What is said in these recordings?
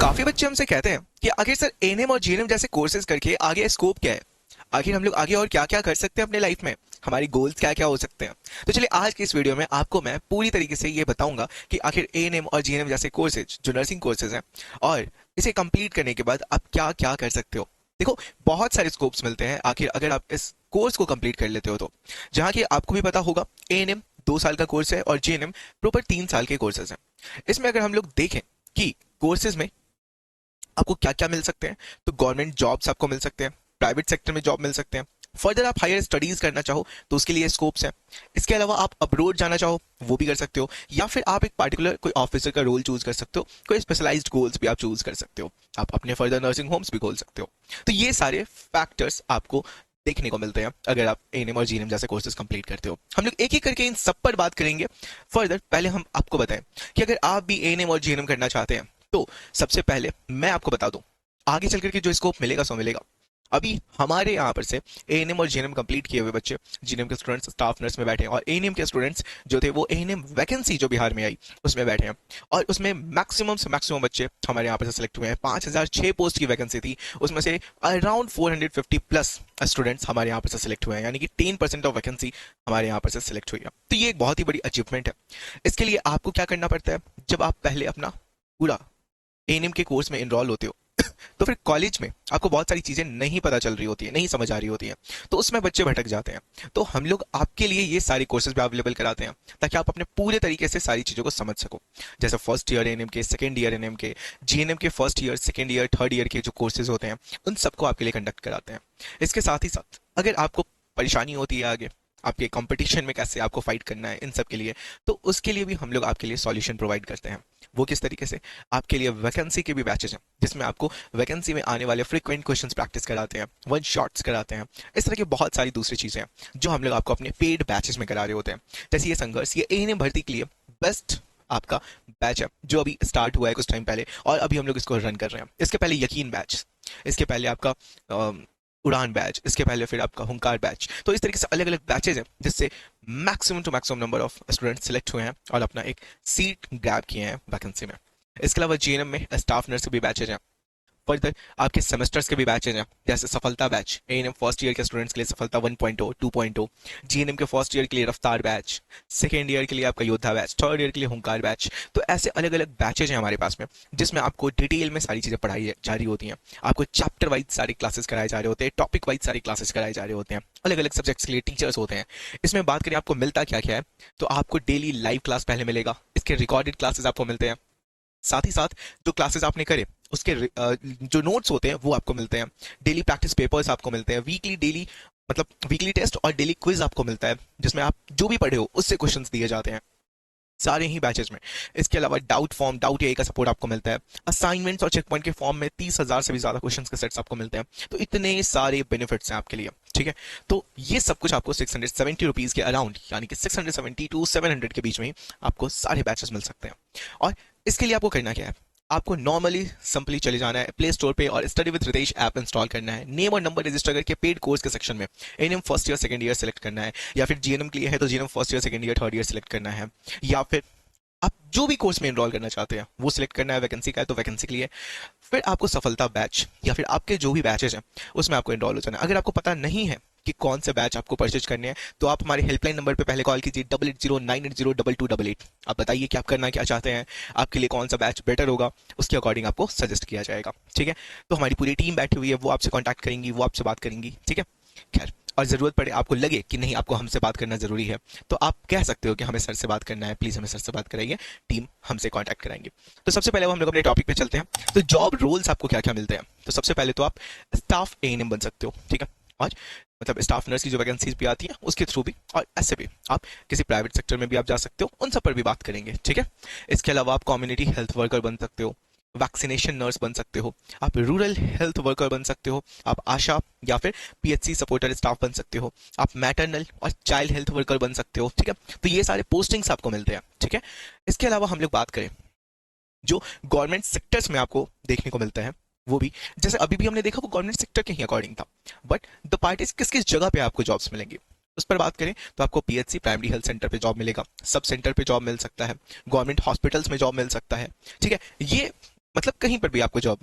काफी बच्चे हमसे कहते हैं कि आखिर सर एएनएम और जीएनएम जैसे कोर्सेज करके आगे स्कोप क्या है। आखिर हम लोग आगे और क्या क्या कर सकते हैं अपने लाइफ में, हमारी गोल्स क्या क्या हो सकते हैं। तो चलिए आज की इस वीडियो में आपको मैं पूरी तरीके से ये बताऊंगा कि आखिर एएनएम और जीएनएम जैसे कोर्सेज जो नर्सिंग कोर्सेज हैं और इसे कंप्लीट करने के बाद आप क्या क्या कर सकते हो। देखो, बहुत सारे स्कोप्स मिलते हैं आखिर अगर आप इस कोर्स को कंप्लीट कर लेते हो तो। जहाँ की आपको भी पता होगा एएनएम 2 साल का कोर्स है और जीएनएम प्रॉपर 3 साल के कोर्सेज हैं। इसमें अगर हम लोग देखें कि कोर्सेज में आपको क्या क्या मिल सकते हैं, तो गवर्नमेंट जॉब्स आपको मिल सकते हैं, प्राइवेट सेक्टर में जॉब मिल सकते हैं। फर्दर आप हायर स्टडीज करना चाहो तो उसके लिए स्कोप्स हैं। इसके अलावा आप अब्रोड जाना चाहो वो भी कर सकते हो, या फिर आप एक पार्टिकुलर कोई ऑफिसर का रोल चूज कर सकते हो, कोई स्पेशलाइज्ड गोल्स भी आप चूज कर सकते हो। आप अपने फर्दर नर्सिंग होम्स भी खोल सकते हो। तो ये सारे फैक्टर्स आपको देखने को मिलते हैं अगर आप एएनएम और जीएनएम जैसे कोर्सेज कंप्लीट करते हो। हम लोग एक एक करके इन सब पर बात करेंगे। फर्दर पहले हम आपको बताएं कि अगर आप भी एएनएम और जीएनएम करना चाहते हैं तो सबसे पहले मैं आपको बता दूं, आगे चल करके जो स्कोप मिलेगा सो मिलेगा। अभी हमारे यहाँ पर से एएनएम और जीएनएम कंप्लीट किए हुए बच्चे, जीएनएम के स्टूडेंट्स स्टाफ नर्स में बैठे हैं, और एएनएम के स्टूडेंट्स जो थे वो एएनएम वैकेंसी जो बिहार में आई उसमें बैठे हैं। और उसमें मैक्सिमम से मैक्सिमम बच्चे हमारे यहाँ पर से सिलेक्ट हुए हैं। 5006 पोस्ट की वैकेंसी थी, उसमें से अराउंड 450 प्लस स्टूडेंट्स हमारे यहाँ पर से सिलेक्ट हुए हैं, यानी कि 10% ऑफ वैकेंसी हमारे यहाँ पर से सिलेक्ट हुई है। तो ये एक बहुत ही बड़ी अचीवमेंट है। इसके लिए आपको क्या करना पड़ता है, जब आप पहले अपना पूरा एएनएम के कोर्स में इनरोल होते हो तो फिर कॉलेज में आपको बहुत सारी चीजें नहीं पता चल रही होती है, नहीं समझ आ रही होती है, तो उसमें बच्चे भटक जाते हैं। तो हम लोग आपके लिए ये सारी कोर्सेज भी अवेलेबल कराते हैं ताकि आप अपने पूरे तरीके से सारी चीजों को समझ सको। जैसे फर्स्ट ईयर एएनएम के, सेकंड ईयर एएनएम के, जीएनएम के first year, second year, third year के जो कोर्सेज होते हैं उन सबको आपके लिए कंडक्ट कराते हैं। इसके साथ ही साथ अगर आपको परेशानी होती है आगे आपके कंपटीशन में कैसे आपको फाइट करना है इन सब के लिए, तो उसके लिए भी हम लोग आपके लिए सॉल्यूशन प्रोवाइड करते हैं। वो किस तरीके से, आपके लिए वैकेंसी के भी बैचेज हैं जिसमें आपको वैकेंसी में आने वाले फ्रीक्वेंट क्वेश्चंस प्रैक्टिस कराते हैं, वन शॉट्स कराते हैं। इस तरह की बहुत सारी दूसरी चीजें हैं जो हम लोग आपको अपने पेड बैचेज में करा रहे होते हैं। जैसे ये संघर्ष, ये एएनएम भर्ती के लिए बेस्ट आपका बैच है जो अभी स्टार्ट हुआ है कुछ टाइम पहले, और अभी हम लोग इसको रन कर रहे हैं। इसके पहले यकीन बैच, इसके पहले आपका उड़ान बैच, इसके पहले फिर आपका हुंकार बैच। तो इस तरीके से अलग अलग बैचेज हैं जिससे maximum to maximum number of student select हुए हैं और अपना एक सीट ग्रैब किए हैं वैकेंसी में। इसके अलावा जीएनएम में स्टाफ नर्स के भी बैचेज हैं। फर्दर आपके सेमेस्टर्स के भी बैचेज हैं, जैसे सफलता बैच एएनएम फर्स्ट ईयर के स्टूडेंट्स के लिए सफलता 1.0 2.0, जीएनएम के फर्स्ट ईयर के लिए रफ्तार बैच, सेकेंड ईयर के लिए आपका योद्धा बैच, थर्ड ईयर के लिए हुंकार बैच। तो ऐसे अलग अलग बैचेज हैं हमारे पास में जिसमें आपको डिटेल में सारी चीज़ें पढ़ाई जा रही होती हैं। आपको चैप्टर वाइज सारी क्लासेस कराए जा रहे होते हैं, टॉपिक वाइज सारी क्लासेस कराए जा रहे होते हैं, अलग अलग सब्जेक्ट्स के लिए टीचर्स होते हैं। इसमें बात करें आपको मिलता क्या क्या है, तो आपको डेली लाइव क्लास पहले मिलेगा, इसके रिकॉर्डेड क्लासेस आपको मिलते हैं। साथ ही साथ जो क्लासेस आपने करे उसके जो नोट्स होते हैं वो आपको मिलते हैं। डेली प्रैक्टिस पेपर्स आपको मिलते हैं, वीकली डेली मतलब वीकली टेस्ट और डेली क्विज आपको मिलता है जिसमें आप जो भी पढ़े हो उससे क्वेश्चंस दिए जाते हैं सारे ही बैचेज में। इसके अलावा डाउट फॉर्म, डाउट एआई का सपोर्ट आपको मिलता है। असाइनमेंट्स और चेक पॉइंट के फॉर्म में 30,000 से भी ज्यादा क्वेश्चंस के सेट्स आपको मिलते हैं। तो इतने सारे बेनिफिट्स हैं आपके लिए, ठीक है। तो ये सब कुछ आपको 670 रुपीज के अराउंड, यानी कि 670 टू 700 के बीच में ही आपको सारे बैचेस मिल सकते हैं। और इसके लिए आपको करना क्या है, आपको नॉर्मली सिंपली चले जाना है प्ले स्टोर पे और study with Ritesh app install करना है। नेम और नंबर रजिस्टर करके पेड कोर्स के सेक्शन में ANM first year second year select करना है, या फिर जीएनएम के लिए है तो GNM first year second year third year select करना है, या फिर आप जो भी कोर्स में एनरोल करना चाहते हैं वो सिलेक्ट करना है। वैकेंसी का है तो वैकेंसी के लिए फिर आपको सफलता बैच या फिर आपके जो भी बैचेज हैं उसमें आपको एनरोल हो जाना है। अगर आपको पता नहीं है कि कौन से बैच आपको परचेज करने हैं तो आप हमारे हेल्पलाइन नंबर पे पहले कॉल कीजिए 8809802288। आप बताइए कि आप करना क्या चाहते हैं, आपके लिए कौन सा बैच बेटर होगा, उसके अकॉर्डिंग आपको सजेस्ट किया जाएगा, ठीक है। तो हमारी पूरी टीम बैठी हुई है, वो आपसे कॉन्टैक्ट करेंगी, वो आपसे बात करेंगी, ठीक है। खैर, और ज़रूरत पड़े आपको लगे कि नहीं आपको हमसे बात करना ज़रूरी है तो आप कह सकते हो कि हमें सर से बात करना है, प्लीज़ हमें सर से बात कराइए, टीम हमसे कांटेक्ट कराएंगे। तो सबसे पहले वो हम लोग अपने टॉपिक पे चलते हैं। तो जॉब रोल्स आपको क्या क्या मिलते हैं, तो सबसे पहले तो आप स्टाफ एएनएम बन सकते हो, ठीक है। और मतलब स्टाफ नर्स की जो वैकेंसीज भी आती हैं उसके थ्रू भी, और ऐसे भी आप किसी प्राइवेट सेक्टर में भी आप जा सकते हो, उन सब पर भी बात करेंगे, ठीक है। इसके अलावा आप कम्युनिटी हेल्थ वर्कर बन सकते हो, वैक्सीनेशन नर्स बन सकते हो, आप रूरल हेल्थ वर्कर बन सकते हो, आप आशा या फिर पीएचसी सपोर्टर स्टाफ बन सकते हो, आप मैटरनल और चाइल्ड हेल्थ वर्कर बन सकते हो, ठीक है। तो ये सारे पोस्टिंग्स आपको मिलते हैं, ठीक है। इसके अलावा हम लोग बात करें जो गवर्नमेंट सेक्टर्स में आपको देखने को मिलता है वो भी, जैसे अभी भी हमने देखा वो गवर्नमेंट सेक्टर के ही अकॉर्डिंग था, बट द पार्ट इज किस किस जगह पे आपको जॉब्स मिलेंगी उस पर बात करें तो आपको पीएचसी प्राइमरी हेल्थ सेंटर पे जॉब मिलेगा, सब सेंटर पे जॉब मिल सकता है, गवर्नमेंट हॉस्पिटल्स में जॉब मिल सकता है, ठीक है। ये मतलब कहीं पर भी आपको जॉब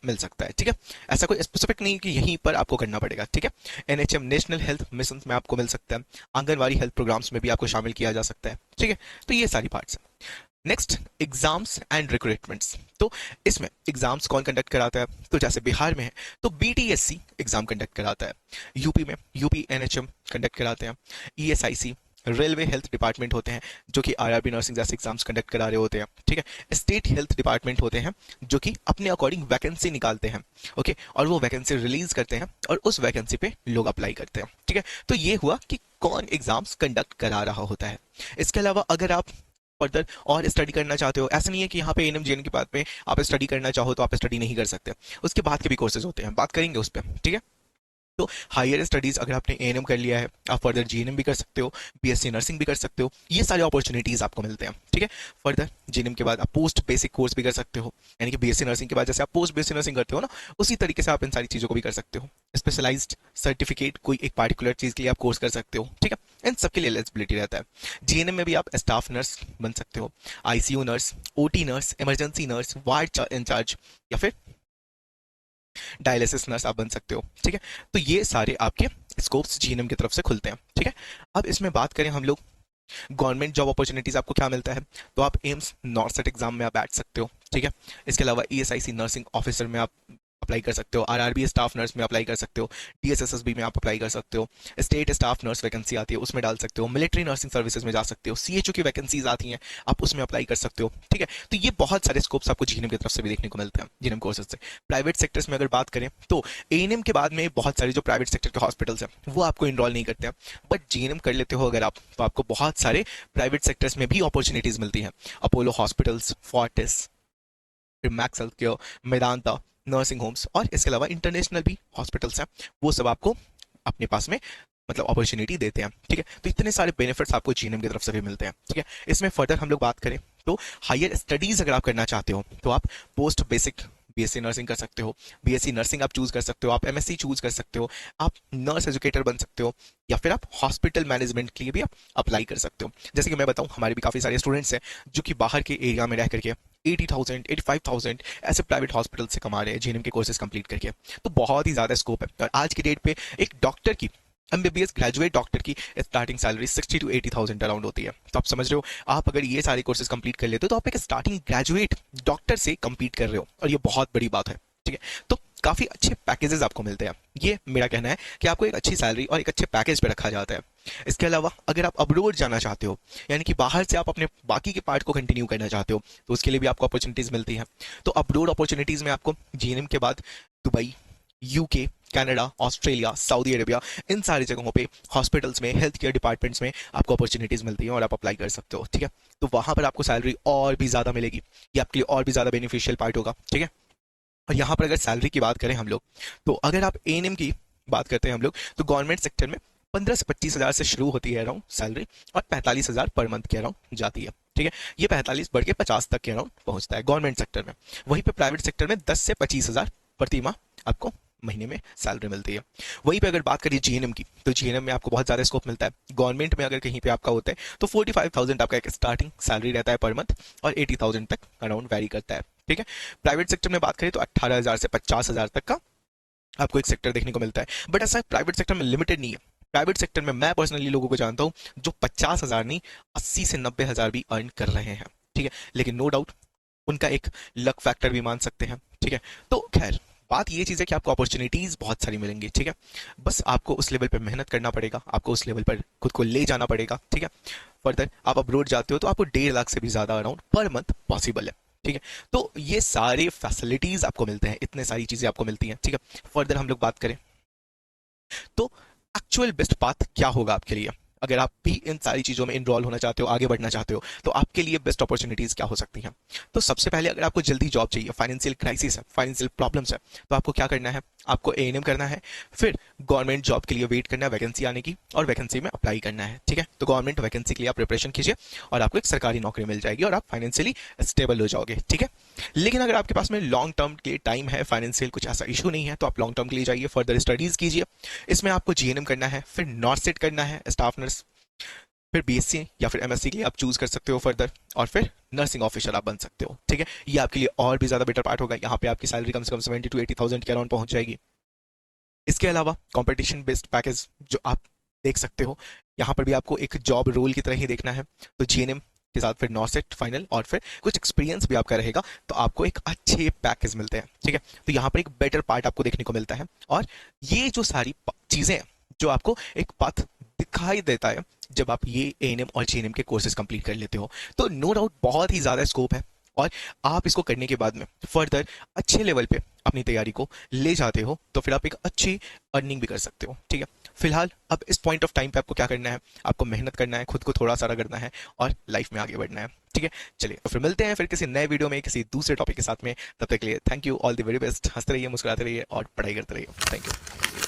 मिल सकता है, ठीक है। ऐसा कोई स्पेसिफिक नहीं कि यहीं पर आपको करना पड़ेगा, ठीक है। एनएचएम नेशनल हेल्थ मिशन में आपको मिल सकता है, आंगनवाड़ी हेल्थ प्रोग्राम्स में भी आपको शामिल किया जा सकता है, ठीक है। तो ये सारी पार्ट्स हैं। Next, exams and recruitments. तो इसमें एग्जाम्स कौन कंडक्ट कराता है? तो जैसे बिहार में है तो बीटीएससी एग्जाम कंडक्ट कराता है, यूपी में यूपी एनएचएम कंडक्ट कराते हैं, ईएसआईसी रेलवे हेल्थ डिपार्टमेंट होते हैं जो कि आरआरबी नर्सिंग जैसे एग्जाम्स कंडक्ट करा रहे होते हैं, ठीक है। स्टेट हेल्थ डिपार्टमेंट होते हैं जो कि अपने अकॉर्डिंग वैकेंसी निकालते हैं, ओके, और वो वैकेंसी रिलीज करते हैं और उस वैकेंसी पे लोग अप्लाई करते हैं, ठीक है। तो ये हुआ कि कौन एग्जाम्स कंडक्ट करा रहा होता है। इसके अलावा अगर आप फर्दर और स्टडी करना चाहते हो, ऐसा नहीं है कि यहाँ पे एएनएम जेएनएम के बाद में आप स्टडी करना चाहो तो आप स्टडी नहीं कर सकते, उसके बाद के भी कोर्सेज होते हैं, बात करेंगे उस पर, ठीक है। तो हायर स्टडीज अगर आपने एएनएम कर लिया है, आप फर्दर जीएनएम भी कर सकते हो, बीएससी नर्सिंग भी कर सकते हो, ये सारे अपॉर्चुनिटीज आपको मिलते हैं, ठीक है। फर्दर जीएनएम के बाद आप पोस्ट बेसिक कोर्स भी कर सकते हो, यानी कि बीएससी नर्सिंग के बाद जैसे आप पोस्ट बेसिक नर्सिंग करते हो ना, उसी तरीके से आप इन सारी चीजों को भी कर सकते हो। स्पेशलाइज्ड सर्टिफिकेट कोई एक पार्टिकुलर चीज के लिए आप कोर्स कर सकते हो, ठीक है। इन सबके लिए एलिजिबिलिटी रहता है। जीएनएम में भी आप स्टाफ नर्स बन सकते हो, ICU nurse, OT nurse, emergency nurse, ward in charge, या फिर डायलिसिस नर्स आप बन सकते हो, ठीक है। तो ये सारे आपके स्कोप्स जीएनएम की तरफ से खुलते हैं, ठीक है। अब इसमें बात करें हम लोग गवर्नमेंट जॉब अपॉर्चुनिटीज आपको क्या मिलता है, तो आप एम्स नॉर्सेट एग्जाम में आप बैठ सकते हो, ठीक है। इसके अलावा ईएसआईसी नर्सिंग ऑफिसर में आप अप्लाई कर सकते हो, आरआरबी स्टाफ नर्स में अप्लाई कर सकते हो, डीएसएसएसबी में आप अप्लाई कर सकते हो, स्टेट स्टाफ नर्स वैकेंसी आती है उसमें डाल सकते हो, मिलिट्री नर्सिंग सर्विसेज में जा सकते हो, सीएचओ की वैकेंसीज आती हैं आप उसमें अप्लाई कर सकते हो, ठीक है। तो ये बहुत सारे स्कोप्स आपको जीएनएम की तरफ से भी देखने को मिलते हैं, जीएनएम कोर्सेज से। प्राइवेट सेक्टर्स में अगर बात करें तो एएनएम के बाद में बहुत सारे जो प्राइवेट सेक्टर के हॉस्पिटल्स हैं वो आपको इनरोल नहीं करते हैं, बट जीएनएम कर लेते हो अगर आप तो आपको बहुत सारे प्राइवेट सेक्टर्स में भी अपॉर्चुनिटीज मिलती हैं। अपोलो हॉस्पिटल्स, फोर्टिस, फिर max health care, Medanta nursing homes, और इसके अलावा इंटरनेशनल भी हॉस्पिटल्स हैं, वो सब आपको अपने पास में मतलब अपॉर्चुनिटी देते हैं, ठीक है। तो इतने सारे बेनिफिट्स आपको जीएनएम की तरफ से भी मिलते हैं, ठीक है। इसमें फर्दर हम लोग बात करें तो हायर स्टडीज अगर आप करना चाहते हो तो आप पोस्ट बेसिक बीएससी नर्सिंग कर सकते हो, बीएससी नर्सिंग आप चूज कर सकते हो, आप एमएससी चूज कर सकते हो, आप नर्स एजुकेटर बन सकते हो, या फिर आप हॉस्पिटल मैनेजमेंट के लिए भी आप अप्लाई कर सकते हो। जैसे कि मैं बताऊं, हमारे भी काफी सारे स्टूडेंट्स हैं जो कि बाहर के एरिया में रह करके 80,000 85,000 ऐसे प्राइवेट हॉस्पिटल से कमा रहे हैं जीएनएम के कोर्सेज कंप्लीट करके। तो बहुत ही ज्यादा स्कोप है, और आज की डेट पे एक डॉक्टर की, एमबीबीएस ग्रेजुएट डॉक्टर की स्टार्टिंग सैलरी 60 to 80,000 अराउंड होती है। तो आप समझ रहे हो, आप अगर ये सारे कोर्सेज कंप्लीट कर लेते हो तो आप एक स्टार्टिंग ग्रेजुएट डॉक्टर से कंपीट कर रहे हो, और ये बहुत बड़ी बात है, ठीक है। तो काफी अच्छे पैकेजेस आपको मिलते हैं, ये मेरा कहना है कि आपको एक अच्छी सैलरी और एक अच्छे पैकेज पे रखा जाता है। इसके अलावा अगर आप अब्रोड जाना चाहते हो, यानी कि बाहर से आप अपने बाकी के पार्ट को कंटिन्यू करना चाहते हो, तो उसके लिए भी आपको अपॉर्चुनिटीज मिलती हैं। तो अब्रोड अपॉर्चुनिटीज में आपको जीएनएम के बाद Dubai, UK, Canada, Australia, Saudi Arabia, इन सारी जगहों पे हॉस्पिटल्स में, हेल्थ केयर डिपार्टमेंट्स में आपको अपॉर्चुनिटीज मिलती हैं और आप अप्लाई कर सकते हो, ठीक है। तो वहां पर आपको सैलरी और भी ज्यादा मिलेगी, ये आपके लिए और भी ज्यादा बेनिफिशियल पार्ट होगा, ठीक है। और यहाँ पर अगर सैलरी की बात करें हम लोग, तो अगर आप एएनएम की बात करते हैं हम लोग, तो गवर्नमेंट सेक्टर में 15 से 25 हज़ार से शुरू होती है अराउंड सैलरी, और 45 हज़ार पर मंथ के अराउंड जाती है, ठीक है। ये 45 बढ़ के 50 तक के अराउंड पहुंचता है गवर्नमेंट सेक्टर में। वहीं पे प्राइवेट सेक्टर में 10 से 25 हज़ार प्रति माह आपको महीने में सैलरी मिलती है। वहीं पे अगर बात करिए जीएनएम की, तो जीएनएम में आपको बहुत ज्यादा स्कोप मिलता है। गवर्नमेंट में अगर कहीं पे आपका होता है तो 45,000 आपका एक स्टार्टिंग सैलरी रहता है पर मंथ, और 80,000 तक अराउंड वैरी करता है, ठीक है। प्राइवेट सेक्टर में बात करें तो 18,000 से 50,000 तक का आपको एक सेक्टर देखने को मिलता है, बट ऐसा प्राइवेट सेक्टर में लिमिटेड नहीं है। प्राइवेट सेक्टर में मैं पर्सनली लोगों को जानता हूं जो 50,000 नहीं, 80 से 90 हज़ार भी अर्न कर रहे हैं, ठीक है। लेकिन नो डाउट उनका एक लक फैक्टर भी मान सकते हैं, ठीक है। तो खैर बात ये चीज है कि आपको अपॉर्चुनिटीज बहुत सारी मिलेंगी, ठीक है। बस आपको उस लेवल पर मेहनत करना पड़ेगा, आपको उस लेवल पर खुद को ले जाना पड़ेगा, ठीक है। फर्दर आप अब्रोड जाते हो तो आपको 1.5 लाख से भी ज्यादा अराउंड पर मंथ पॉसिबल है, ठीक है। तो ये सारे फैसिलिटीज आपको मिलते हैं, इतने सारी चीजें आपको मिलती हैं, ठीक है। फर्दर हम लोग बात करें तो एक्चुअल बेस्ट पाथ क्या होगा आपके लिए, अगर आप भी इन सारी चीजों में इनरोल होना चाहते हो, आगे बढ़ना चाहते हो, तो आपके लिए बेस्ट अपॉर्चुनिटीज क्या हो सकती हैं। तो सबसे पहले अगर आपको जल्दी जॉब चाहिए, फाइनेंशियल क्राइसिस है, फाइनेंशियल प्रॉब्लम्स है, तो आपको क्या करना है, आपको एएनएम करना है, फिर गवर्नमेंट जॉब के लिए वेट करना है वैकेंसी आने की, और वैकेंसी में अप्लाई करना है, ठीक है। तो गवर्नमेंट वैकेंसी के लिए आप प्रिपरेशन कीजिए और आपको एक सरकारी नौकरी मिल जाएगी और आप फाइनेंशियली स्टेबल हो जाओगे, ठीक है। लेकिन अगर आपके पास में लॉन्ग टर्म के टाइम है, फाइनेंशियल कुछ ऐसा इशू नहीं है, तो आप लॉन्ग टर्म के लिए जाइए, फर्दर स्टडीज कीजिए। इसमें आपको जीएनएम करना है, फिर नॉर्सेट करना है, स्टाफ नर्स, फिर बीएससी या फिर एमएससी के लिए आप चूज कर सकते हो फर्दर, और फिर नर्सिंग ऑफिसर आप बन सकते हो। ठीक है, ये आपके लिए और भी ज्यादा बेटर पार्ट होगा। यहाँ पे आपकी सैलरी कम से कम 70 to 80,000 के अराउंड पहुंच जाएगी। इसके अलावा कंपटीशन बेस्ड पैकेज जो आप देख सकते हो, यहाँ पर भी आपको एक जॉब रोल की तरह ही देखना है। तो जीएनएम के साथ फिर नॉसेट फाइनल और फिर कुछ एक्सपीरियंस भी आपका रहेगा, तो आपको एक अच्छे पैकेज मिलते हैं। ठीक है, तो यहाँ पर एक बेटर पार्ट आपको देखने को मिलता है। और ये जो सारी चीजें हैं, जो आपको एक पथ दिखाई देता है जब आप ये एएनएम और जीएनएम के कोर्सेज कंप्लीट कर लेते हो, तो नो डाउट बहुत ही ज्यादा स्कोप है। और आप इसको करने के बाद में फर्दर अच्छे लेवल पे अपनी तैयारी को ले जाते हो, तो फिर आप एक अच्छी अर्निंग भी कर सकते हो। ठीक है, फिलहाल अब इस पॉइंट ऑफ टाइम पे आपको क्या करना है, आपको मेहनत करना है, खुद को थोड़ा सा रगड़ना है और लाइफ में आगे बढ़ना है। ठीक है, चलिए तो फिर मिलते हैं फिर किसी नए वीडियो में किसी दूसरे टॉपिक के साथ में। तब तक के लिए thank you, all the very best. हंसते रहिए, मुस्कुराते रहिए और पढ़ाई करते रहिए। Thank you.